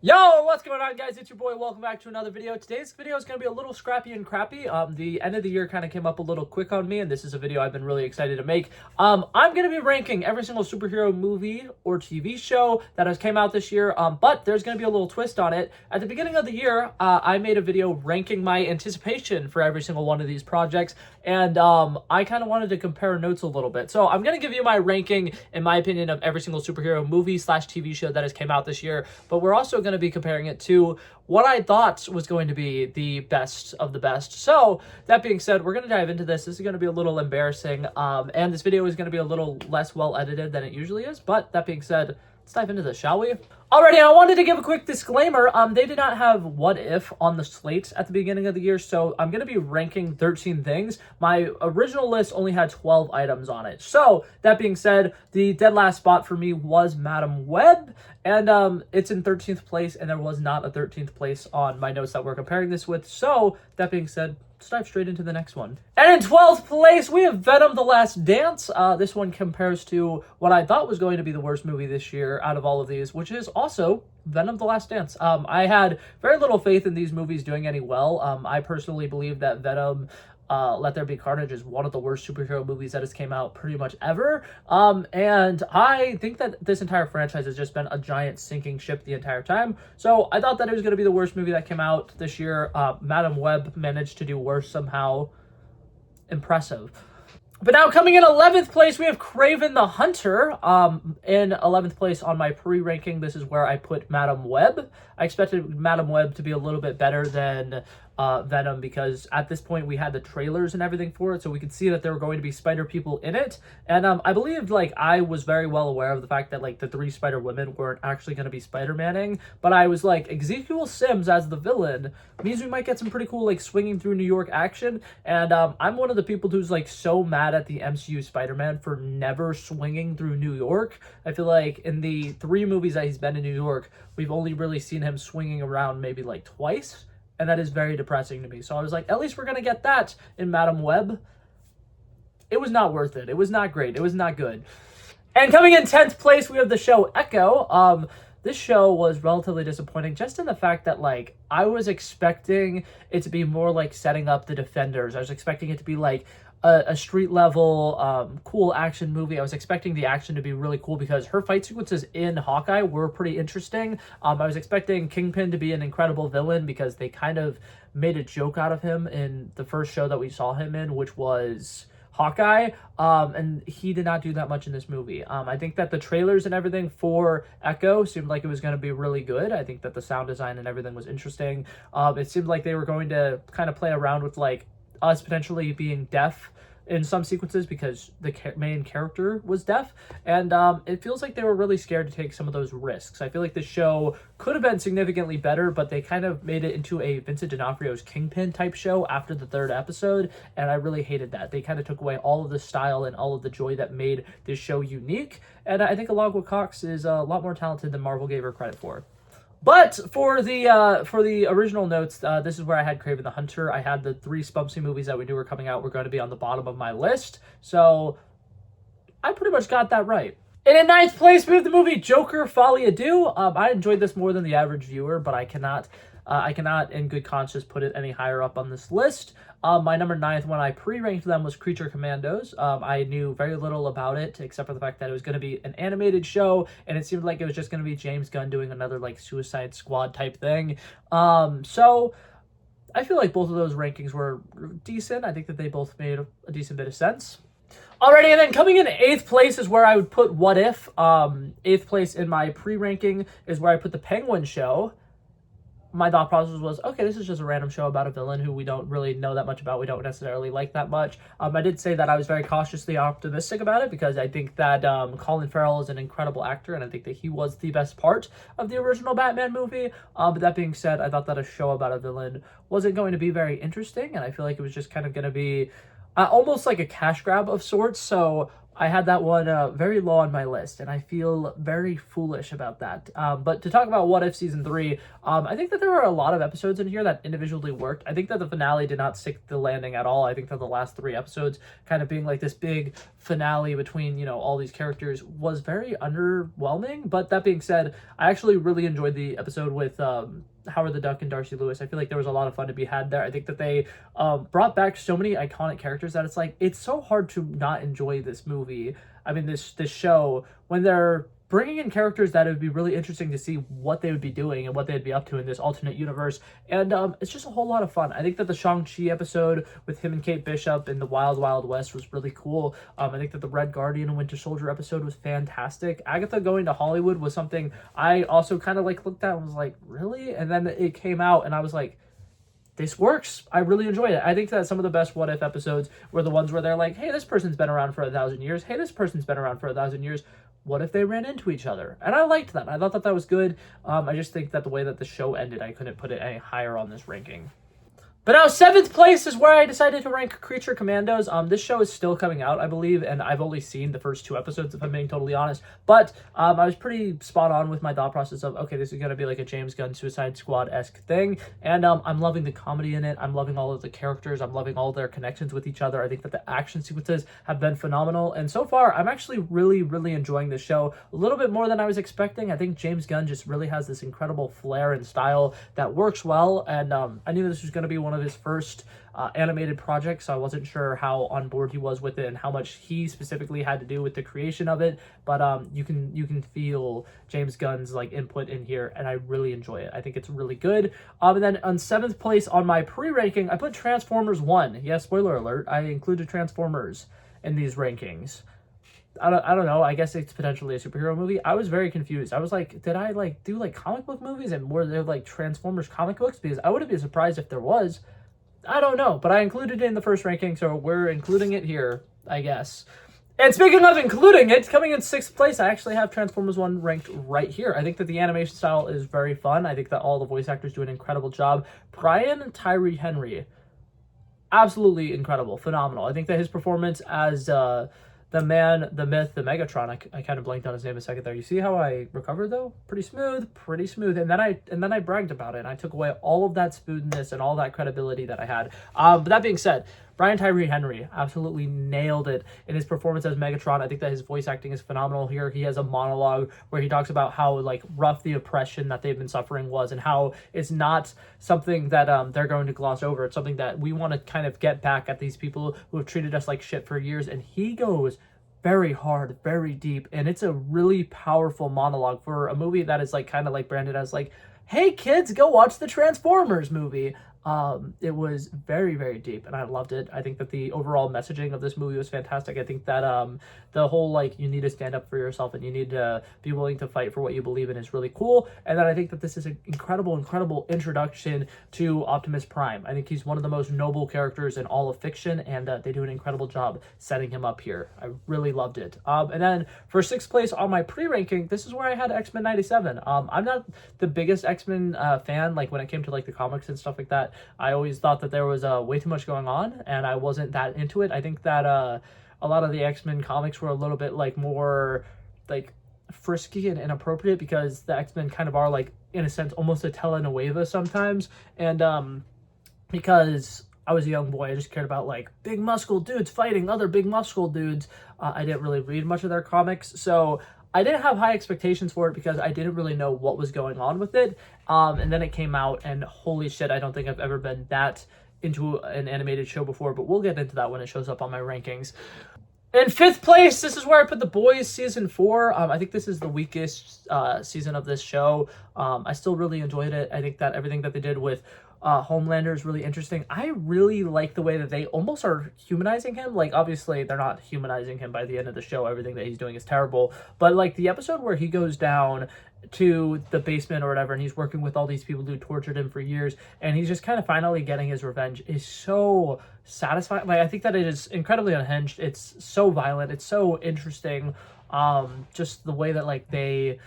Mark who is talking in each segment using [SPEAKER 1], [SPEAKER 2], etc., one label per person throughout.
[SPEAKER 1] Yo, what's going on, guys? It's your boy. Welcome back to another video. Today's video is going to be a little scrappy and crappy. The end of the year kind of came up a little quick on me, and this is a video I've been really excited to make. I'm going to be ranking every single superhero movie or TV show that has came out this year, but there's going to be a little twist on it. At the beginning of the year, I made a video ranking my anticipation for every single one of these projects, and I kind of wanted to compare notes a little bit. So I'm going to give you my ranking, in my opinion, of every single superhero movie / TV show that has came out this year, but we're also going to be comparing it to what I thought was going to be the best of the best. So that being said, we're going to dive into this. This is going to be a little embarrassing, and this video is going to be a little less well edited than it usually is. But that being said, let's dive into this, shall we? Alrighty, I wanted to give a quick disclaimer. They did not have What If on the slate at the beginning of the year, so I'm going to be ranking 13 things. My original list only had 12 items on it. So, that being said, the dead last spot for me was Madam Web, and it's in 13th place, and there was not a 13th place on my notes that we're comparing this with. So, that being said, let's dive straight into the next one. And in 12th place, we have Venom: The Last Dance. This one compares to what I thought was going to be the worst movie this year out of all of these, which is also Venom: The Last Dance. I had very little faith in these movies doing any well. I personally believe that Venom Let There Be Carnage is one of the worst superhero movies that has came out pretty much ever. And I think that this entire franchise has just been a giant sinking ship the entire time. So I thought that it was going to be the worst movie that came out this year. Madam Web managed to do worse somehow. Impressive. But now coming in 11th place, we have Kraven the Hunter. In 11th place on my pre-ranking, this is where I put Madam Web. I expected Madam Web to be a little bit better than Venom, because at this point we had the trailers and everything for it, so we could see that there were going to be spider people in it. And I believe, like, I was very well aware of the fact that, like, the 3 Spider Women weren't actually going to be Spider-Manning, but I was like, Ezekiel Sims as the villain means we might get some pretty cool, like, swinging through New York action. And I'm one of the people who's, like, so mad at the MCU Spider-Man for never swinging through New York. I feel like in the 3 movies that he's been in New York, we've only really seen him swinging around maybe like twice, and that is very depressing to me. So I was like, at least we're gonna get that in Madam Web. It was not worth it. It was not great. It was not good. And coming in 10th place, we have the show Echo. This show was relatively disappointing, just in the fact that, like, I was expecting it to be more like setting up the Defenders. I was expecting it to be like a street level cool action movie. I was expecting the action to be really cool because her fight sequences in Hawkeye were pretty interesting. I was expecting Kingpin to be an incredible villain because they kind of made a joke out of him in the first show that we saw him in, which was Hawkeye, and he did not do that much in this movie. I think that the trailers and everything for Echo seemed like it was going to be really good. I think that the sound design and everything was interesting. It seemed like they were going to kind of play around with, like, us potentially being deaf in some sequences because the main character was deaf, and it feels like they were really scared to take some of those risks. I feel like the show could have been significantly better, but they kind of made it into a Vincent D'Onofrio's Kingpin type show after the 3rd episode, and I really hated that. They kind of took away all of the style and all of the joy that made this show unique, and I think Alagwa Cox is a lot more talented than Marvel gave her credit for. But for the original notes, this is where I had Kraven the Hunter. I had the 3 Spunksy movies that we knew were coming out were going to be on the bottom of my list. So I pretty much got that right. And in 9th place, we have the movie Joker: Folie à Deux. I enjoyed this more than the average viewer, but I cannot in good conscience put it any higher up on this list. My number 9th, when I pre-ranked them, was Creature Commandos. I knew very little about it, except for the fact that it was going to be an animated show, and it seemed like it was just going to be James Gunn doing another, like, Suicide Squad type thing. So I feel like both of those rankings were decent. I think that they both made a decent bit of sense. Alrighty, and then coming in 8th place is where I would put What If. 8th place in my pre-ranking is where I put The Penguin Show. My thought process was, okay, this is just a random show about a villain who we don't really know that much about. We don't necessarily like that much. I did say that I was very cautiously optimistic about it because I think that Colin Farrell is an incredible actor, and I think that he was the best part of the original Batman movie. But that being said, I thought that a show about a villain wasn't going to be very interesting, and I feel like it was just kind of going to be almost like a cash grab of sorts. So I had that one very low on my list, and I feel very foolish about that. But to talk about What If Season 3, I think that there were a lot of episodes in here that individually worked. I think that the finale did not stick the landing at all. I think that the last 3 episodes kind of being like this big finale between, you know, all these characters was very underwhelming. But that being said, I actually really enjoyed the episode with Howard the Duck and Darcy Lewis. I feel like there was a lot of fun to be had there. I think that they brought back so many iconic characters that it's like, it's so hard to not enjoy this movie. I mean, this show, when they're bringing in characters that it would be really interesting to see what they would be doing and what they'd be up to in this alternate universe. And it's just a whole lot of fun. I think that the Shang-Chi episode with him and Kate Bishop in the Wild Wild West was really cool. I think that the Red Guardian and Winter Soldier episode was fantastic. Agatha going to Hollywood was something I also kind of like looked at and was like, really? And then it came out and I was like, this works. I really enjoyed it. I think that some of the best What If episodes were the ones where they're like, hey, this person's been around for 1,000 years. Hey, this person's been around for 1,000 years. What if they ran into each other? And I liked that. I thought that that was good. I just think that the way that the show ended, I couldn't put it any higher on this ranking. But now 7th place is where I decided to rank Creature Commandos. This show is still coming out, I believe, and I've only seen the first 2 episodes, if I'm being totally honest. But I was pretty spot on with my thought process of, okay, this is going to be like a James Gunn Suicide Squad-esque thing. And I'm loving the comedy in it. I'm loving all of the characters. I'm loving all their connections with each other. I think that the action sequences have been phenomenal. And so far, I'm actually really, really enjoying this show a little bit more than I was expecting. I think James Gunn just really has this incredible flair and style that works well. And I knew this was going to be one of his first animated projects, so I wasn't sure how on board he was with it and how much he specifically had to do with the creation of it. But you can feel James Gunn's like input in here, and I really enjoy it. I think it's really good. And then on 7th place on my pre-ranking, I put Transformers 1. Yeah, spoiler alert, I included Transformers in these rankings. I don't know. I guess it's potentially a superhero movie. I was very confused. I was like, did I like do like comic book movies and were there like Transformers comic books? Because I wouldn't be surprised if there was. I don't know, but I included it in the first ranking, so we're including it here, I guess. And speaking of including it, coming in 6th place, I actually have Transformers 1 ranked right here. I think that the animation style is very fun. I think that all the voice actors do an incredible job. Brian Tyree Henry, absolutely incredible, phenomenal. I think that his performance as the man, the myth, the Megatron. I kind of blanked on his name a second there. You see how I recovered though? Pretty smooth, pretty smooth. And then I bragged about it. And I took away all of that smoothness and all that credibility that I had. But that being said, Brian Tyree Henry absolutely nailed it in his performance as Megatron. I think that his voice acting is phenomenal here. He has a monologue where he talks about how like rough the oppression that they've been suffering was and how it's not something that they're going to gloss over. It's something that we want to kind of get back at these people who have treated us like shit for years. And he goes very hard, very deep, and it's a really powerful monologue for a movie that is like kind of like branded as like, hey kids, go watch the Transformers movie. It was very, very deep, and I loved it. I think that the overall messaging of this movie was fantastic. I think that the whole like you need to stand up for yourself and you need to be willing to fight for what you believe in is really cool. And then I think that this is an incredible introduction to Optimus Prime. I think he's one of the most noble characters in all of fiction, and they do an incredible job setting him up here. I really loved it. And then for 6th place on my pre-ranking, this is where I had X-Men 97. I'm not the biggest X-Men fan, like when it came to like the comics and stuff like that. I always thought that there was way too much going on, and I wasn't that into it. I think that a lot of the X-Men comics were a little bit like more like frisky and inappropriate because the X-Men kind of are like, in a sense, almost a telenovela sometimes. And because I was a young boy, I just cared about like big muscle dudes fighting other big muscle dudes. I didn't really read much of their comics, so I didn't have high expectations for it because I didn't really know what was going on with it. And then it came out, and holy shit, I don't think I've ever been that into an animated show before, but we'll get into that when it shows up on my rankings. In 5th place, this is where I put The Boys Season 4. I think this is the weakest season of this show. I still really enjoyed it. I think that everything that they did with Homelander is really interesting. I really like the way that they almost are humanizing him. Like, obviously, they're not humanizing him by the end of the show. Everything that he's doing is terrible. But, like, the episode where he goes down to the basement or whatever, and he's working with all these people who tortured him for years, and he's just kind of finally getting his revenge is so satisfying. Like, I think that it is incredibly unhinged. It's so violent. It's so interesting. Just the way that, like, they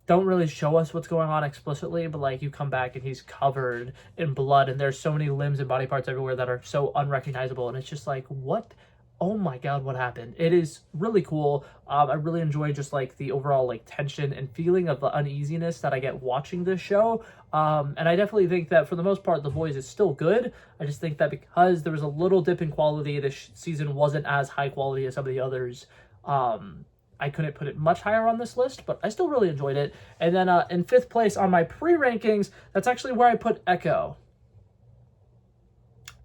[SPEAKER 1] don't really show us what's going on explicitly, but like you come back and he's covered in blood and there's so many limbs and body parts everywhere that are so unrecognizable, and it's just like, what oh my god, what happened? It is really cool. I really enjoy just like the overall like tension and feeling of the uneasiness that I get watching this show. And I definitely think that for the most part, The Boys is still good. I just think that because there was a little dip in quality, this season wasn't as high quality as some of the others. I couldn't put it much higher on this list, but I still really enjoyed it. And then in fifth place on my pre-rankings, that's actually where I put Echo.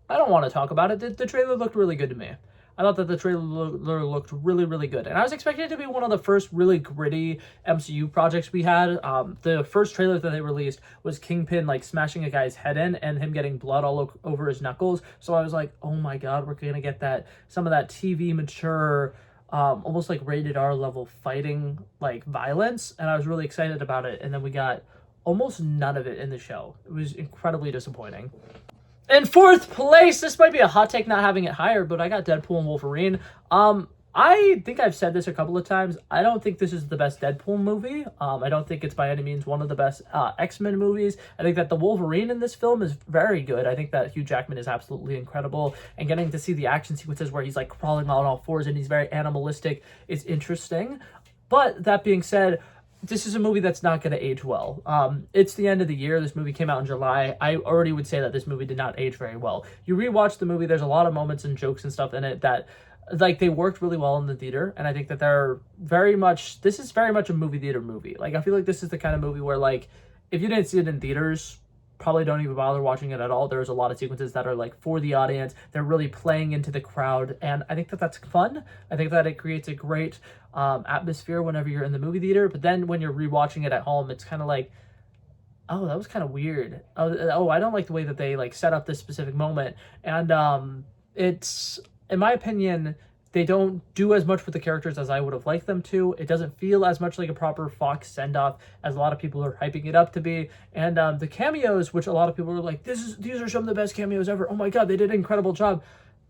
[SPEAKER 1] I don't want to talk about it. The trailer looked really good to me. I thought that the trailer looked really, really good. And I was expecting it to be one of the first really gritty MCU projects we had. The first trailer that they released was Kingpin, like, smashing a guy's head in and him getting blood all over his knuckles. So I was like, oh my god, we're going to get some of that TV mature, almost like rated R level fighting, like, violence. And I was really excited about it. And then we got almost none of it in the show. It was incredibly disappointing. In fourth place, this might be a hot take not having it higher, but I got Deadpool and Wolverine. I think I've said this a couple of times. I don't think this is the best Deadpool movie. I don't think it's by any means one of the best X-Men movies. I think that the Wolverine in this film is very good. I think that Hugh Jackman is absolutely incredible. And getting to see the action sequences where he's like crawling on all fours and he's very animalistic is interesting. But that being said, this is a movie that's not going to age well. It's the end of the year. This movie came out in July. I already would say that this movie did not age very well. You rewatch the movie, there's a lot of moments and jokes and stuff in it that, like, they worked really well in the theater, and I think that this is very much a movie theater movie. Like, I feel like this is the kind of movie where, like, if you didn't see it in theaters, probably don't even bother watching it at all. There's a lot of sequences that are like for the audience. They're really playing into the crowd, and I think that that's fun. I think that it creates a great atmosphere whenever you're in the movie theater. But then when you're rewatching it at home, it's kind of like, oh, that was kind of weird. Oh, I don't like the way that they like set up this specific moment. And it's, in my opinion, they don't do as much with the characters as I would have liked them to. It doesn't feel as much like a proper Fox send-off as a lot of people are hyping it up to be. And the cameos, which a lot of people are like, these are some of the best cameos ever. Oh my god, they did an incredible job.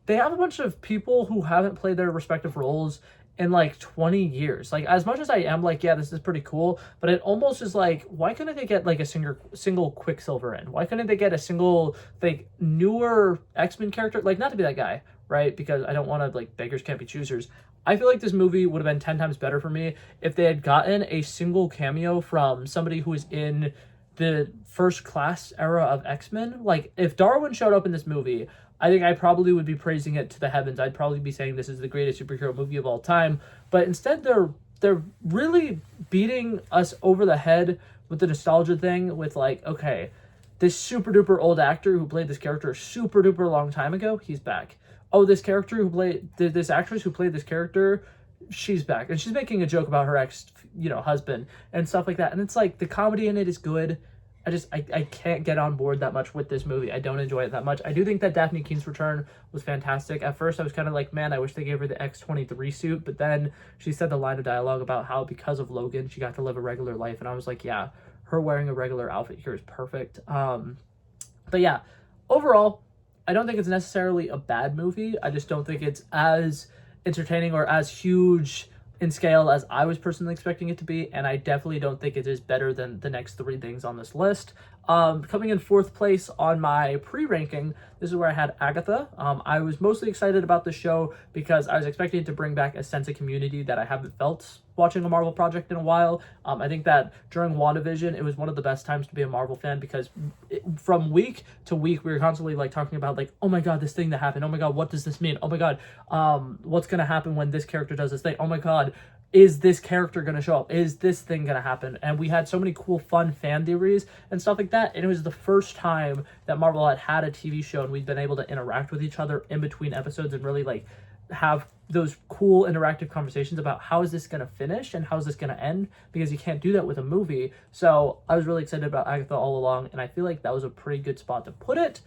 [SPEAKER 1] They have a bunch of people who haven't played their respective roles in like 20 years. Like, as much as I am like, yeah, this is pretty cool, but it almost is like, why couldn't they get like a single Quicksilver in? Why couldn't they get a single like newer X-Men character? Like, not to be that guy, right? Because I don't want to, like, beggars can't be choosers. I feel like this movie would have been 10 times better for me if they had gotten a single cameo from somebody who is in the First Class era of X-Men. Like, if Darwin showed up in this movie, I think I probably would be praising it to the heavens. I'd probably be saying this is the greatest superhero movie of all time. But instead, they're really beating us over the head with the nostalgia thing with, like, okay, this super duper old actor who played this character super duper long time ago, he's back. Oh, this actress who played this character, she's back. And she's making a joke about her ex, husband and stuff like that. And it's like, the comedy in it is good. I can't get on board that much with this movie. I don't enjoy it that much. I do think that Daphne Keene's return was fantastic. At first, I was kind of like, man, I wish they gave her the X-23 suit. But then she said the line of dialogue about how because of Logan, she got to live a regular life. And I was like, yeah, her wearing a regular outfit here is perfect. But yeah, overall, I don't think it's necessarily a bad movie. I just don't think it's as entertaining or as huge in scale as I was personally expecting it to be, and I definitely don't think it is better than the next three things on this list. Coming in fourth place on my pre-ranking, this is where I had Agatha. I was mostly excited about the show because I was expecting it to bring back a sense of community that I haven't felt watching a Marvel project in a while. I think that during WandaVision, it was one of the best times to be a Marvel fan because from week to week, we were constantly like talking about like, oh my god, this thing that happened. Oh my god, what does this mean? Oh my god, what's going to happen when this character does this thing? Oh my god, is this character going to show up? Is this thing going to happen? And we had so many cool, fun fan theories and stuff like that. And it was the first time that Marvel had a TV show and we'd been able to interact with each other in between episodes and really like have those cool interactive conversations about how is this going to finish and how is this going to end, because you can't do that with a movie. So I was really excited about Agatha all along, and I feel like that was a pretty good spot to put it.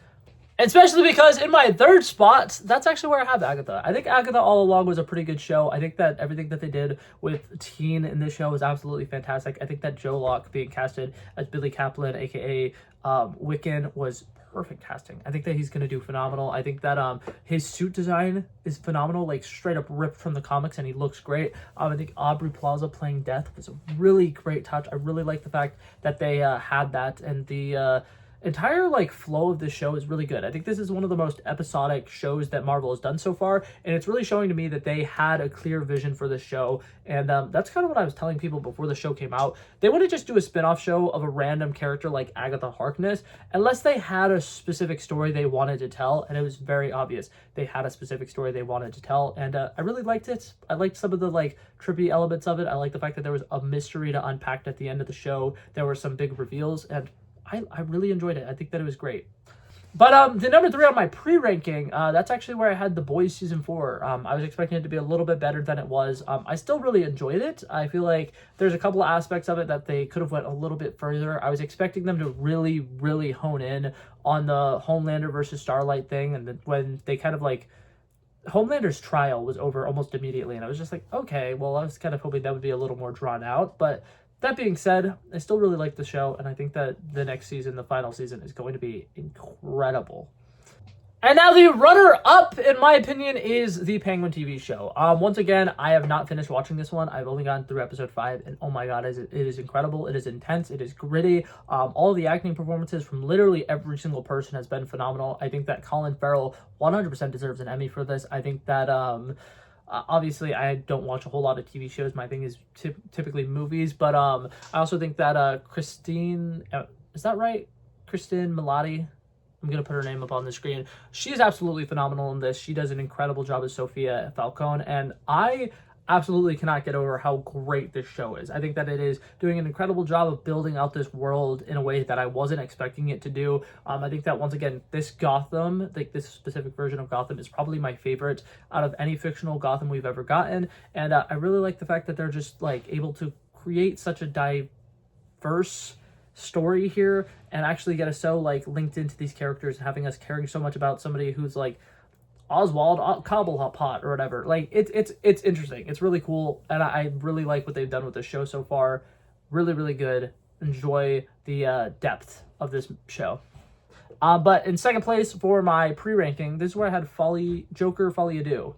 [SPEAKER 1] Especially because in my third spot, that's actually where I have Agatha. I think Agatha all along was a pretty good show. I think that everything that they did with Teen in this show was absolutely fantastic. I think that Joe Locke being casted as Billy Kaplan, aka Wiccan, was perfect casting. I think that he's going to do phenomenal. I think that his suit design is phenomenal, like straight up ripped from the comics, and he looks great. I think Aubrey Plaza playing Death was a really great touch. I really like the fact that they had that, and the entire like flow of this show is really good. I think this is one of the most episodic shows that Marvel has done so far, and it's really showing to me that they had a clear vision for this show. And that's kind of what I was telling people before the show came out. They wouldn't just do a spin-off show of a random character like Agatha Harkness unless they had a specific story they wanted to tell, and it was very obvious they had a specific story they wanted to tell. And I really liked it. I liked some of the like trippy elements of it. I like the fact that there was a mystery to unpack at the end of the show. There were some big reveals, and I really enjoyed it. I think that it was great. But the number 3 on my pre-ranking, that's actually where I had The Boys Season 4. I was expecting it to be a little bit better than it was. I still really enjoyed it. I feel like there's a couple of aspects of it that they could have went a little bit further. I was expecting them to really, really hone in on the Homelander versus Starlight thing, and when they kind of like... Homelander's trial was over almost immediately, and I was just like, okay, well, I was kind of hoping that would be a little more drawn out, but... That being said, I still really like the show, and I think that the next season, the final season, is going to be incredible. And now the runner-up, in my opinion, is the Penguin TV show. Once again, I have not finished watching this one. I've only gone through episode 5, and oh my god, it is incredible. It is intense. It is gritty. All of the acting performances from literally every single person has been phenomenal. I think that Colin Farrell 100% deserves an Emmy for this. I think that... obviously, I don't watch a whole lot of TV shows. My thing is typically movies. But I also think that Christine... is that right? Kristen Milotti? I'm going to put her name up on the screen. She is absolutely phenomenal in this. She does an incredible job as Sophia Falcone. And I absolutely cannot get over how great this show is. I think that it is doing an incredible job of building out this world in a way that I wasn't expecting it to do. I think that, once again, this Gotham, like this specific version of Gotham, is probably my favorite out of any fictional Gotham we've ever gotten. And I really like the fact that they're just like able to create such a diverse story here and actually get us so like linked into these characters, having us caring so much about somebody who's like Oswald Cobblepot or whatever. Like it's interesting. It's really cool, and I really like what they've done with the show so far. Really, really good. Enjoy the depth of this show. But in second place for my pre-ranking, this is where I had Joker Folie à Deux.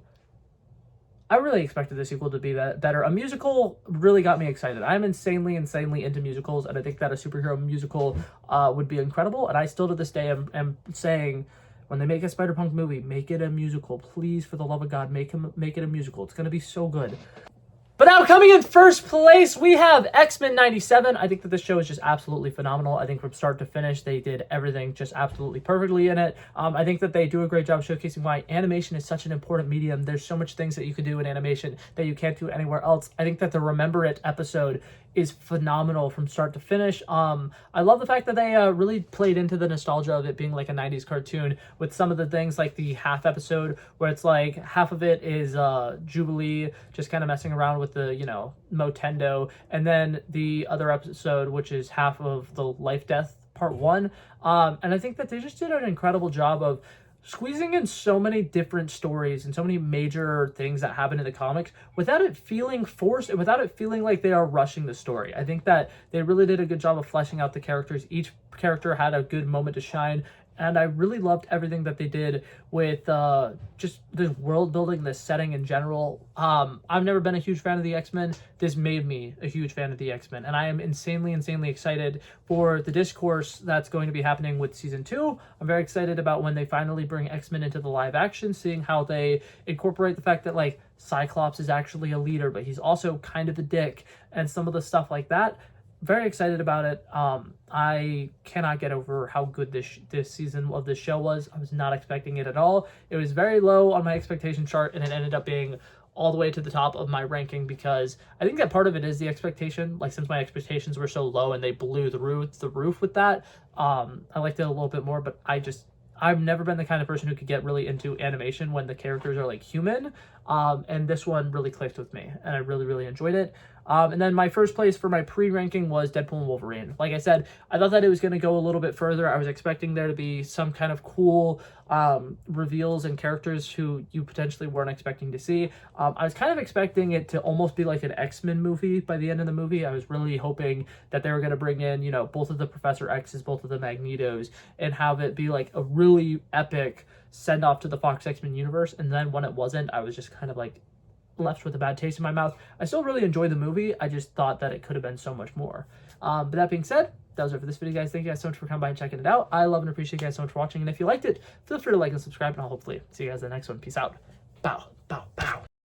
[SPEAKER 1] I really expected the sequel to be better. A musical really got me excited. I'm insanely into musicals, and I think that a superhero musical would be incredible. And I still to this day am saying, when they make a Spider-Punk movie, make it a musical. Please, for the love of God, make it a musical. It's going to be so good. But now coming in first place, we have X-Men 97. I think that this show is just absolutely phenomenal. I think from start to finish, they did everything just absolutely perfectly in it. I think that they do a great job showcasing why animation is such an important medium. There's so much things that you can do in animation that you can't do anywhere else. I think that the Remember It episode is phenomenal from start to finish. I love the fact that they really played into the nostalgia of it being like a 90s cartoon with some of the things like the half episode where it's like half of it is Jubilee just kind of messing around with the, you know, Motendo, and then the other episode, which is half of the Life Death Part 1. And I think that they just did an incredible job of squeezing in so many different stories and so many major things that happen in the comics without it feeling forced and without it feeling like they are rushing the story. I think that they really did a good job of fleshing out the characters. Each character had a good moment to shine, and I really loved everything that they did with just the world building, the setting in general. I've never been a huge fan of the X-Men. This made me a huge fan of the X-Men, and I am insanely excited for the discourse that's going to be happening with season 2. I'm very excited about when they finally bring X-Men into the live action, seeing how they incorporate the fact that like Cyclops is actually a leader, but he's also kind of a dick, and some of the stuff like that. Very excited about it. I cannot get over how good this season of this show was. I was not expecting it at all. It was very low on my expectation chart, and it ended up being all the way to the top of my ranking because I think that part of it is the expectation. Like, since my expectations were so low and they blew the roof with that, I liked it a little bit more, but I've never been the kind of person who could get really into animation when the characters are like human. And this one really clicked with me, and I really enjoyed it. And then my first place for my pre-ranking was Deadpool and Wolverine. Like I said, I thought that it was going to go a little bit further. I was expecting there to be some kind of cool reveals and characters who you potentially weren't expecting to see. I was kind of expecting it to almost be like an X-Men movie by the end of the movie. I was really hoping that they were going to bring in, you know, both of the Professor X's, both of the Magnetos, and have it be like a really epic send-off to the Fox X-Men universe. And then when it wasn't, I was just kind of like left with a bad taste in my mouth. I still really enjoyed the movie. I just thought that it could have been so much more. But that being said, that was it for this video, guys. Thank you guys so much for coming by and checking it out. I love and appreciate you guys so much for watching. And if you liked it, feel free to like and subscribe, and I'll hopefully see you guys in the next one. Peace out. Bow, bow, bow.